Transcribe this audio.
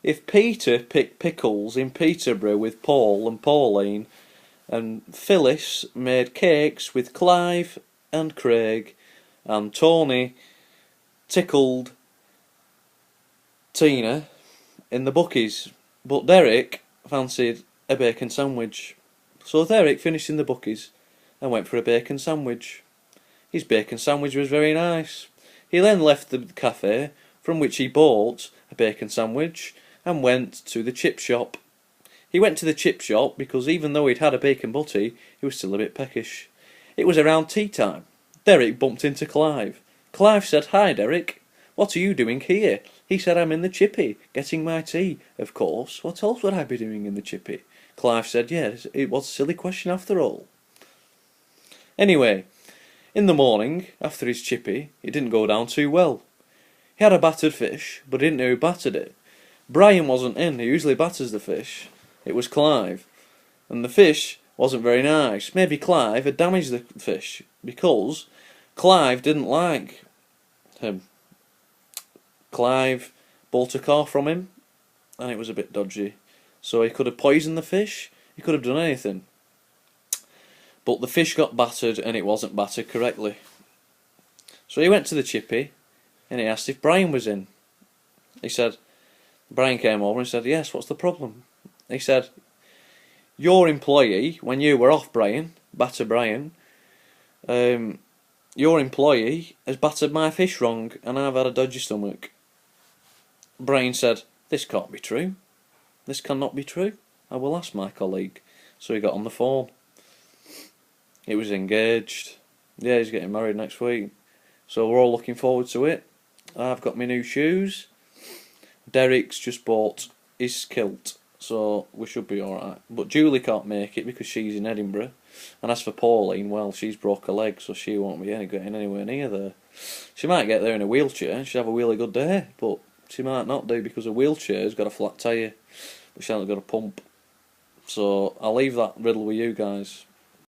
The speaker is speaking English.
if Peter picked pickles in Peterborough with Paul and Pauline, and Phyllis made cakes with Clive and Craig, and Tony tickled Tina in the bookies, but Derek fancied a bacon sandwich. So Derek finished in the bookies and went for a bacon sandwich. His bacon sandwich was very nice. He then left the cafe, from which he bought a bacon sandwich, and went to the chip shop. He went to the chip shop because even though he'd had a bacon butty, he was still a bit peckish. It was around tea time. Derek bumped into Clive. Clive said, "Hi, Derek. What are you doing here?" He said, "I'm in the chippy, getting my tea." "Of course. What else would I be doing in the chippy?" Clive said, "Yes, it was a silly question after all." Anyway, in the morning, after his chippy, it didn't go down too well. He had a battered fish, but he didn't know who battered it. Brian wasn't in, who usually batters the fish. It was Clive. And the fish wasn't very nice. Maybe Clive had damaged the fish, because Clive didn't like him. Clive bought a car from him, and it was a bit dodgy. So he could have poisoned the fish, he could have done anything. But the fish got battered, and it wasn't battered correctly. So he went to the chippy, and he asked if Brian was in. Brian came over and said, "Yes, what's the problem?" He said, "Your employee, when you were off, Brian, batter Brian, your employee has battered my fish wrong, and I've had a dodgy stomach." Brian said, "This can't be true. This cannot be true. I will ask my colleague." So he got on the phone. He was engaged. Yeah, he's getting married next week. So we're all looking forward to it. I've got my new shoes. Derek's just bought his kilt, so we should be alright. But Julie can't make it because she's in Edinburgh. And as for Pauline, well, she's broke her leg, so she won't be getting anywhere near there. She might get there in a wheelchair, she'll have a really good day, but she might not do because her wheelchair's got a flat tyre, but she hasn't got a pump. So I'll leave that riddle with you guys.